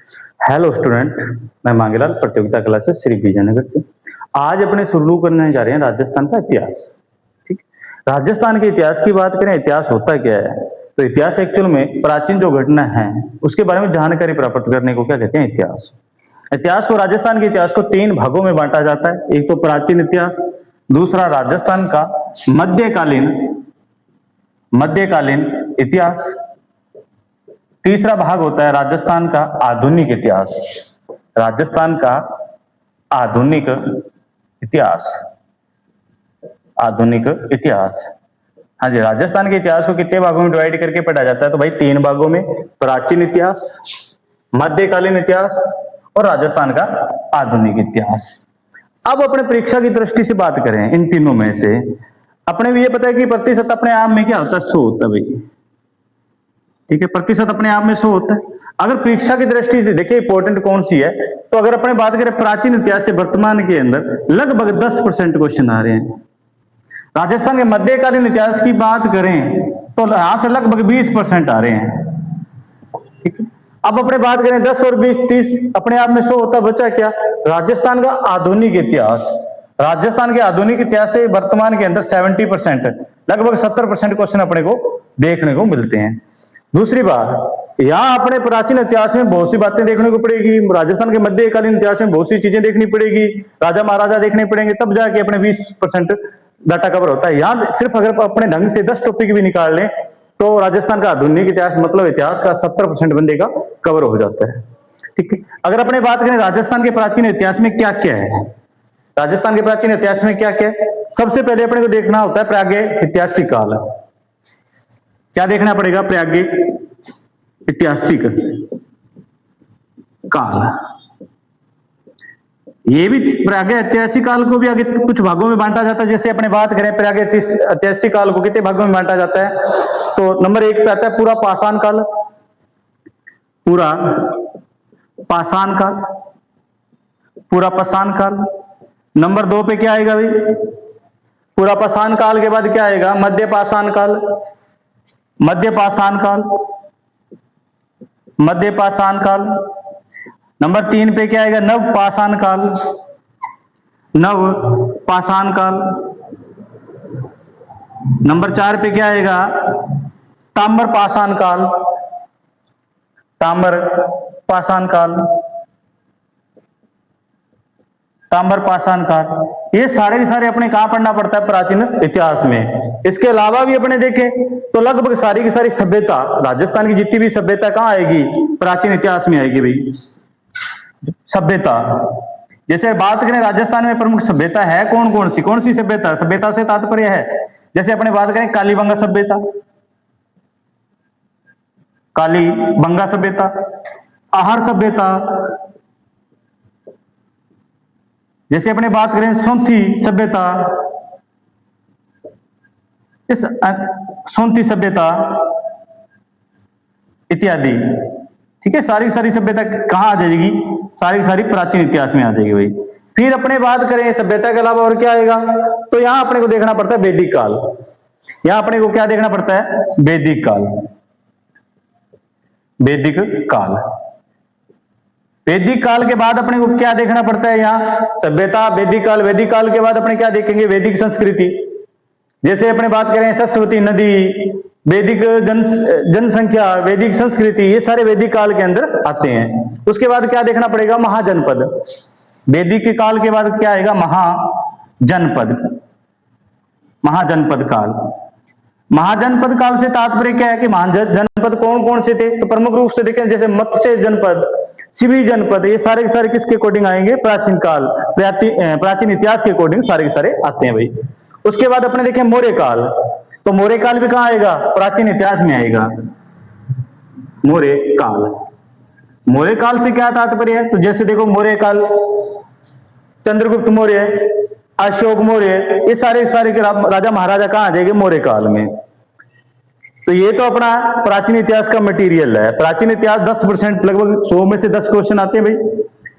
Hello student, मैं मांगेलाल प्रतियोगिता classes Shri Vijayanagar से। आज अपने शुरू करने जा रहे हैं राजस्थान का इतिहास। ठीक, राजस्थान के इतिहास की बात करें, इतिहास होता क्या है? तो इतिहास एक्चुअल में प्राचीन जो घटना है उसके बारे में जानकारी प्राप्त करने को क्या कहते हैं? इतिहास। इतिहास को, राजस्थान के इतिहास को तीन भागों में बांटा जाता है। एक तो प्राचीन इतिहास, दूसरा राजस्थान का मध्यकालीन इतिहास, तीसरा भाग होता है राजस्थान का आधुनिक इतिहास। राजस्थान का आधुनिक इतिहास, हाँ जी। राजस्थान के इतिहास को कितने भागों में डिवाइड करके पढ़ा जाता है? तो भाई तीन भागों में, प्राचीन इतिहास, मध्यकालीन इतिहास और राजस्थान का आधुनिक इतिहास। अब अपने परीक्षा की दृष्टि से बात करें इन तीनों में से, अपने भी ये पता है कि प्रतिशत अपने आप में क्या होता है? 100 होता है भाई। ठीक है, प्रतिशत अपने आप में 100 होता है। अगर परीक्षा की दृष्टि से देखिए इंपॉर्टेंट कौन सी है, तो अगर अपने बात करें प्राचीन इतिहास से वर्तमान के अंदर लगभग 10% क्वेश्चन आ रहे हैं। राजस्थान के मध्यकालीन इतिहास की बात करें तो यहां से लगभग 20% आ रहे हैं। ठीक है, अब अपने बात करें 10 और 20 30 अपने आप में 100 होता, बचा क्या? राजस्थान का आधुनिक इतिहास। राजस्थान के आधुनिक इतिहास से वर्तमान के अंदर 70%, लगभग 70% क्वेश्चन अपने को देखने को मिलते हैं। दूसरी बात, यहाँ अपने प्राचीन इतिहास में बहुत सी बातें देखने को पड़ेगी, राजस्थान के मध्यकालीन इतिहास में बहुत सी चीजें देखनी पड़ेगी, राजा महाराजा देखने पड़ेंगे, तब जाके अपने 20% डाटा कवर होता है। यहाँ सिर्फ अगर अपने ढंग से 10 टॉपिक भी निकाल लें तो राजस्थान का आधुनिक इतिहास मतलब इतिहास का 70% बंदे का कवर हो जाता है। ठीक है, अगर अपने बात करें राजस्थान के प्राचीन इतिहास में क्या क्या है, राजस्थान के प्राचीन इतिहास में क्या क्या है, सबसे पहले अपने को देखना होता है प्रागैतिहासिक ऐतिहासिक काल। क्या देखना पड़ेगा? प्रागैतिहासिक ऐतिहासिक काल। ये भी प्रागैतिहासिक ऐतिहासिक काल को भी आगे कुछ भागों में बांटा जाता है। जैसे अपने बात करें प्रागैतिहासिक ऐतिहासिक काल को कितने भागों में बांटा जाता है, तो नंबर 1 पे आता है पूरा पाषाण काल, पूरा पाषाण काल। नंबर 2 पे क्या आएगा भाई? पूरा पाषाण काल के बाद क्या आएगा? मध्य पाषाण काल। नंबर 3 पे क्या आएगा? नव पाषाण काल। नंबर 4 पे क्या आएगा? ताम्र पाषाण काल। ये सारे के सारे अपने कहां पढ़ना पड़ता है? प्राचीन इतिहास में। इसके अलावा भी अपने देखें तो लगभग सारी की सारी सभ्यता, राजस्थान की जितनी भी सभ्यता कहां आएगी? प्राचीन इतिहास में आएगी भाई। सभ्यता, जैसे बात करें राजस्थान में प्रमुख सभ्यता है कौन सी सभ्यता? सभ्यता से तात्पर्य है, जैसे अपने बात करें कालीबंगा सभ्यता, आहर सभ्यता, जैसे अपने बात करें सोंथी सभ्यता इत्यादि। ठीक है, सारी सभ्यता कहां आ जाएगी? सारी प्राचीन इतिहास में आ जाएगी भाई। फिर अपने बात करें सभ्यता के अलावा और क्या आएगा, तो यहां अपने को देखना पड़ता है वैदिक काल। यहां अपने को क्या देखना पड़ता है? वैदिक काल के बाद अपने को क्या देखना पड़ता है? यहाँ सभ्यता, वैदिक काल के बाद अपने क्या देखेंगे? वैदिक संस्कृति। जैसे अपने बात करें सरस्वती नदी, वैदिक जनसंख्या, वैदिक संस्कृति, ये सारे वैदिक काल के अंदर आते हैं। उसके बाद क्या देखना पड़ेगा? महाजनपद। वैदिक के काल के बाद क्या आएगा? महाजनपद काल। महाजनपद काल से तात्पर्य क्या है कि महाजनपद कौन से थे? तो प्रमुख रूप से देखें जैसे मत्स्य जनपद, शिवी जनपद, ये सारे के सारे किसके अकॉर्डिंग आएंगे? प्राचीन इतिहास के अकॉर्डिंग सारे के सारे आते हैं भाई। उसके बाद अपने देखें मौर्य काल, तो मौर्य काल भी कहां आएगा? प्राचीन इतिहास में आएगा मौर्य काल से क्या तात्पर्य है? तो जैसे देखो मौर्य काल, चंद्रगुप्त मौर्य, अशोक मौर्य, ये सारे के राजा महाराजा कहां आ जाएंगे? मौर्य काल में। तो ये तो अपना प्राचीन इतिहास का मटेरियल है। प्राचीन इतिहास 10%, लगभग 100 में से 10 क्वेश्चन आते हैं भाई।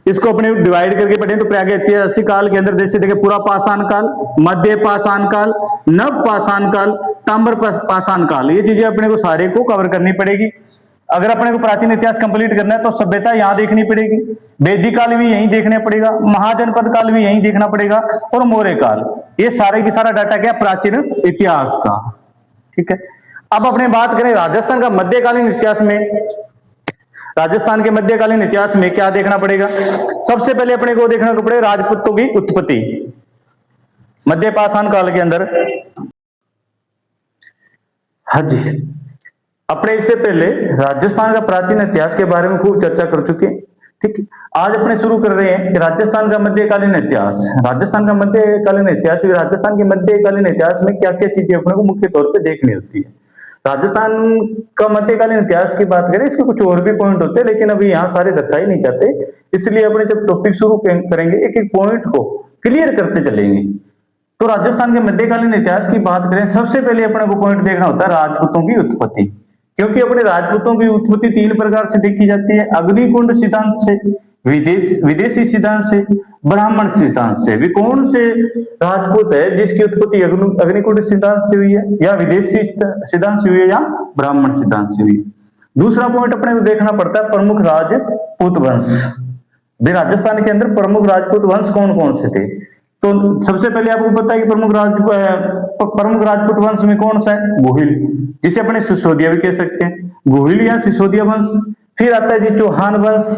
इसको अपने डिवाइड करके पढ़ें तो प्रागैतिहासिक काल के अंदर जैसे देखिए पूरा पाषाण काल, मध्य पाषाण काल, नव पाषाण काल, ताम्र पाषाण काल, ये चीजें अपने को सारे को कवर करनी पड़ेगी। अगर अपने को प्राचीन इतिहास कंप्लीट करना है तो सभ्यता यहाँ देखनी पड़ेगी, वैदिक काल भी यहीं देखना पड़ेगा, महाजनपद काल भी यहीं देखना पड़ेगा, और मौर्य काल। ये सारे की सारा डाटा क्या प्राचीन इतिहास का। ठीक है, अब अपने बात करें राजस्थान का मध्यकालीन इतिहास में, राजस्थान के मध्यकालीन इतिहास में क्या देखना पड़ेगा। सबसे पहले अपने को देखना पड़ेगा राजपूतों की उत्पत्ति मध्य पाषाण काल के अंदर। हाँ जी, अपने इससे पहले राजस्थान का प्राचीन इतिहास के बारे में खूब चर्चा कर चुके हैं। ठीक है, आज अपने शुरू कर रहे हैं कि राजस्थान का मध्यकालीन इतिहास। राजस्थान का मध्यकालीन इतिहास, राजस्थान के मध्यकालीन इतिहास में क्या क्या चीजें अपने को मुख्य तौर पे देखनी होती है। राजस्थान का मध्यकालीन इतिहास की बात करें, इसके कुछ और भी पॉइंट होते हैं, लेकिन अभी यहाँ सारे दर्शाए नहीं जाते, इसलिए अपने जब टॉपिक शुरू करेंगे एक एक पॉइंट को क्लियर करते चलेंगे। तो राजस्थान के मध्यकालीन इतिहास की बात करें, सबसे पहले अपने को पॉइंट देखना होता है राजपूतों की उत्पत्ति, क्योंकि अपने राजपूतों की उत्पत्ति तीन प्रकार से देखी जाती है, अग्निकुंड सिद्धांत से, विदेशी सिद्धांत से, ब्राह्मण सिद्धांत से। भी कौन से राजपूत है जिसकी उत्पत्ति अग्निकुंड सिद्धांत से हुई है, या विदेशी सिद्धांत से हुई है, या ब्राह्मण सिद्धांत से हुई है। दूसरा पॉइंट अपने को देखना पड़ता है प्रमुख राजपूत वंश। राजस्थान के अंदर प्रमुख राजपूत वंश कौन कौन से थे। तो सबसे पहले आपको पता है कि प्रमुख राजपूत वंश में कौन सा है, गोहिल, जिसे अपने सिसोदिया भी कह सकते हैं, गोहिल या सिसोदिया वंश। फिर आता है जी चौहान वंश,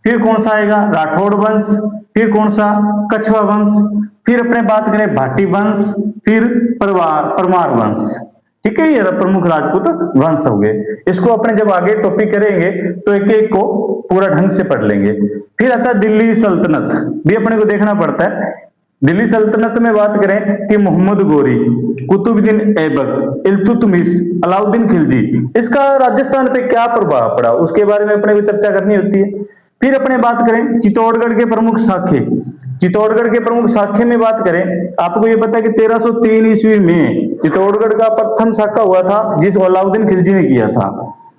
फिर कौन सा आएगा राठौड़ वंश, फिर कौन सा कछवा वंश, फिर अपने बात करें भाटी वंश, फिर परमार वंश। ठीक है, ये प्रमुख राजपूत वंश हो गए। इसको अपने जब आगे टॉपिक करेंगे तो एक एक को पूरा ढंग से पढ़ लेंगे। फिर आता है दिल्ली सल्तनत, भी अपने को देखना पड़ता है। दिल्ली सल्तनत में बात करें कि मोहम्मद गोरी, कुतुबुद्दीन ऐबक, इल्तुतमिश, अलाउद्दीन खिलजी, इसका राजस्थान पे क्या प्रभाव पड़ा उसके बारे में अपने को चर्चा करनी होती है। फिर अपने बात करें चित्तौड़गढ़ के प्रमुख शाखे, चित्तौड़गढ़ के प्रमुख शाखे में बात करें, आपको ये पता है कि 1303 ईस्वी में चित्तौड़गढ़ का प्रथम शाखा हुआ था जिस अलाउद्दीन खिलजी ने किया था।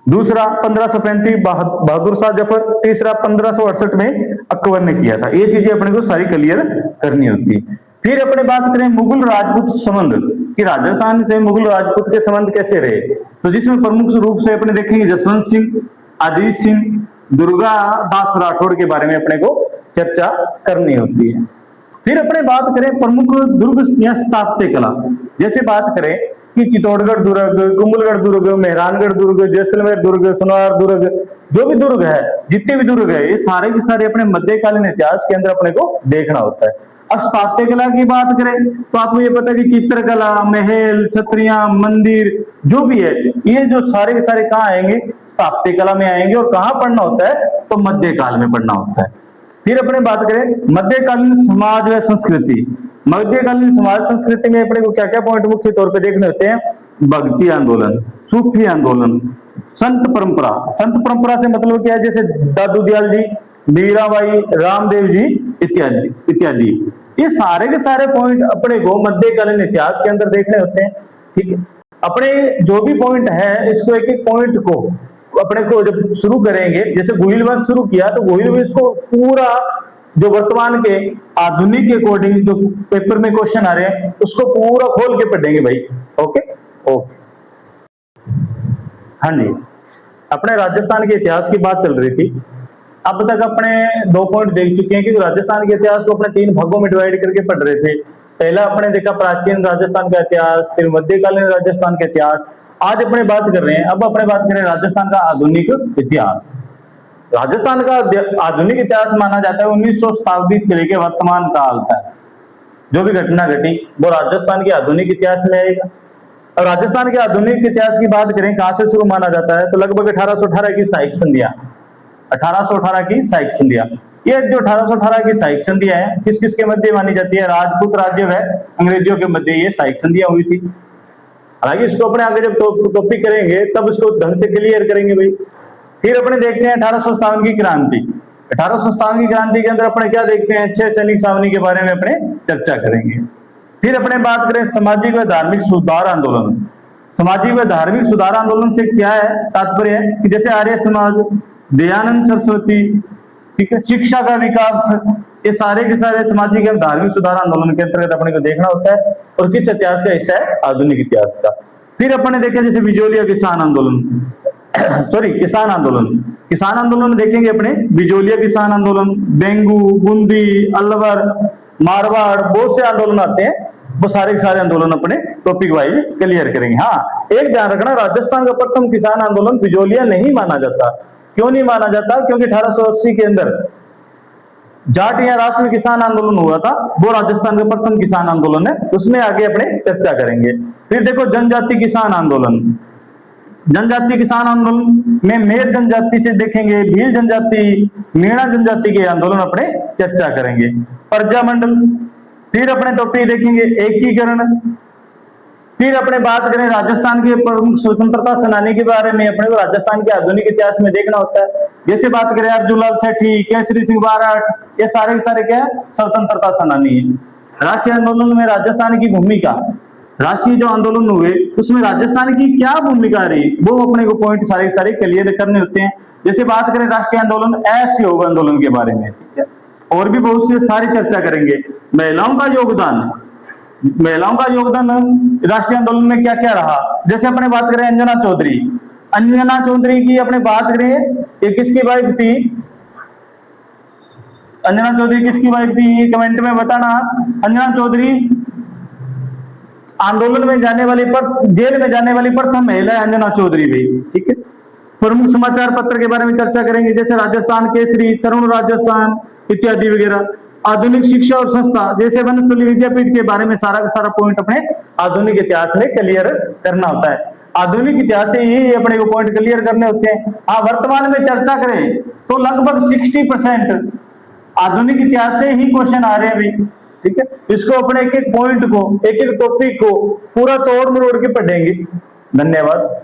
दूसरा 1535 बहादुर शाह जफर, तीसरा 1568 में अकबर ने किया था। ये चीजें अपने को सारी क्लियर करनी होती है। फिर अपने बात करें मुगल राजपूत संबंध कि राजस्थान से मुगल राजपूत के संबंध कैसे रहे, तो जिसमें प्रमुख रूप से अपने देखेंगे जसवंत सिंह, अजीत सिंह, दुर्गा दास राठौड़ के बारे में अपने को चर्चा करनी होती है। फिर अपने बात करें प्रमुख दुर्ग या स्थापत्य कला, जैसे बात करें कि चित्तौड़गढ़ दुर्ग, कुंभलगढ़ दुर्ग, मेहरानगढ़ दुर्ग, जैसलमेर दुर्ग, सोनार दुर्ग, जो भी दुर्ग है, जितने भी दुर्ग है, ये सारे के सारे अपने मध्यकालीन इतिहास के अंदर अपने को देखना होता है। अब स्थापत्य कला की बात करें तो आपको ये पता है कि चित्रकला, महल, छतरियां, मंदिर, जो भी है, ये जो सारे के सारे कहाँ आएंगे, स्थापत्य कला में आएंगे। और कहाँ पढ़ना होता है, तो मध्यकाल में पढ़ना होता है। फिर अपने बात करें मध्यकालीन समाज व संस्कृति, मध्यकालीन समाज संस्कृति में अपने को क्या क्या पॉइंट मुख्य तौर पे देखने होते हैं, भक्ति आंदोलन, सूफी आंदोलन, संत परंपरा। संत परंपरा से मतलब क्या है, जैसे दादू दयाल जी, मीराबाई, रामदेव जी इत्यादि इत्यादि। ये सारे के सारे पॉइंट अपने को मध्यकालीन इतिहास के अंदर देखने होते हैं। ठीक है, अपने जो भी पॉइंट है, इसको एक एक पॉइंट को अपने को जब शुरू करेंगे, जैसे गोहिल वंश शुरू किया तो गोहिल वंश को पूरा जो वर्तमान के आधुनिक के अकॉर्डिंग जो पेपर में क्वेश्चन आ रहे हैं उसको पूरा खोल के पढ़ेंगे भाई। ओके ओके, हाँ जी, अपने राजस्थान के इतिहास की बात चल रही थी। अब तक अपने 2 पॉइंट देख चुके हैं कि राजस्थान के इतिहास को अपने 3 भागों में डिवाइड करके पढ़ रहे थे। पहला अपने देखा प्राचीन राजस्थान का इतिहास, फिर मध्यकालीन राजस्थान का इतिहास। आज अपने बात कर रहे हैं, अब अपने बात करें राजस्थान का आधुनिक इतिहास। राजस्थान का आधुनिक इतिहास माना जाता है 1900 शताब्दी से लेकर वर्तमान काल तक जो भी घटना घटी वो राजस्थान के आधुनिक इतिहास में आएगा। और राजस्थान के आधुनिक इतिहास की बात करें कहां से शुरू माना जाता है, तो लगभग 1818 की साइक संधियां, 1818 की साइक संधियां। ये जो 1818 की साइक संधियां है किस किस के मध्य मानी जाती है, राजपूत राज्य व अंग्रेजों के मध्य ये साइक संधियां हुई थी। हालांकि इसको अपने आगे जब टॉपिक करेंगे तब इसको ढंग से क्लियर करेंगे भाई। फिर अपने देखते हैं 1857 की क्रांति। 1857 की क्रांति के अंदर अपने क्या देखते हैं, 6 सैनिक छावनी के बारे में अपने चर्चा करेंगे। फिर अपने बात करें सामाजिक व धार्मिक सुधार आंदोलन। सामाजिक व धार्मिक सुधार आंदोलन से क्या है तात्पर्य है कि जैसे आर्य समाज, दयानंद सरस्वती, ठीक है, शिक्षा का विकास, ये सारे के सारे सामाजिक एवं धार्मिक सुधार आंदोलन के अंतर्गत अपने को देखना होता है। और किस इतिहास का हिस्सा है, आधुनिक इतिहास का। फिर अपने देखे जैसे बिजोलिया किसान आंदोलन, सॉरी किसान आंदोलन, किसान आंदोलन देखेंगे अपने बिजोलिया किसान आंदोलन, बेंगू, बूंदी, अलवर, मारवाड़, बहुत से आंदोलन आते हैं, वो सारे के सारे आंदोलन अपने टॉपिक वाइज क्लियर करेंगे। हाँ, एक ध्यान रखना, राजस्थान का प्रथम किसान आंदोलन बिजोलिया नहीं माना जाता। क्यों नहीं माना जाता? क्योंकि 1880 के अंदर जाट या राष्ट्रीय किसान आंदोलन हुआ था, वो राजस्थान का प्रथम किसान आंदोलन है, उसमें आगे अपने चर्चा करेंगे। फिर देखो जनजाति किसान आंदोलन, जनजाति किसान आंदोलन में मेर जनजाति से देखेंगे, भील जनजाति, मीणा जनजाति के आंदोलन अपने चर्चा करेंगे। प्रजामंडल, फिर अपने टॉपिक देखेंगे एकीकरण, फिर अपने बात करें राजस्थान के प्रमुख स्वतंत्रता सेनानी के बारे में, अपने को राजस्थान के आधुनिक इतिहास में देखना होता है। जैसे बात करें अर्जुलाल सेठी, केसरी सिंह बारठ, ये सारे के सारे क्या है? स्वतंत्रता सेनानी है। राष्ट्रीय आंदोलन में राजस्थान की भूमिका, राष्ट्रीय जो आंदोलन हुए उसमें राजस्थान की क्या भूमिका रही, वो अपने को पॉइंट सारे सारे क्लियर करने होते हैं। जैसे बात करें राष्ट्रीय आंदोलन असहयोग आंदोलन के बारे में, ठीक है, और भी बहुत से सारी चर्चा करेंगे। महिलाओं का योगदान, महिलाओं का योगदान राष्ट्रीय आंदोलन में क्या क्या रहा। जैसे अपने बात करें अंजना चौधरी, अंजना चौधरी की अपने बात करें, ये किसकी वाइफ थी? अंजना चौधरी किसकी वाइफ थी? ये कमेंट में बताना। अंजना चौधरी आंदोलन में जाने वाली पर जेल में जाने वाली प्रथम महिला है अंजना चौधरी भी, ठीक है। प्रमुख समाचार पत्र के बारे में चर्चा करेंगे, जैसे राजस्थान केसरी, तरुण राजस्थान इत्यादि वगैरह। आधुनिक शिक्षा और संस्था, जैसे वनस्थली विद्यापीठ के बारे में सारा का सारा पॉइंट अपने आधुनिक इतिहास में क्लियर करना होता है। आधुनिक इतिहास से ही अपने को पॉइंट क्लियर करने होते हैं। हाँ, वर्तमान में चर्चा करें तो लगभग 60% आधुनिक इतिहास से ही क्वेश्चन आ रहे हैं अभी, ठीक है। इसको अपने एक एक पॉइंट को, एक एक टॉपिक को पूरा तोड़ मरोड़ के पढ़ेंगे। धन्यवाद।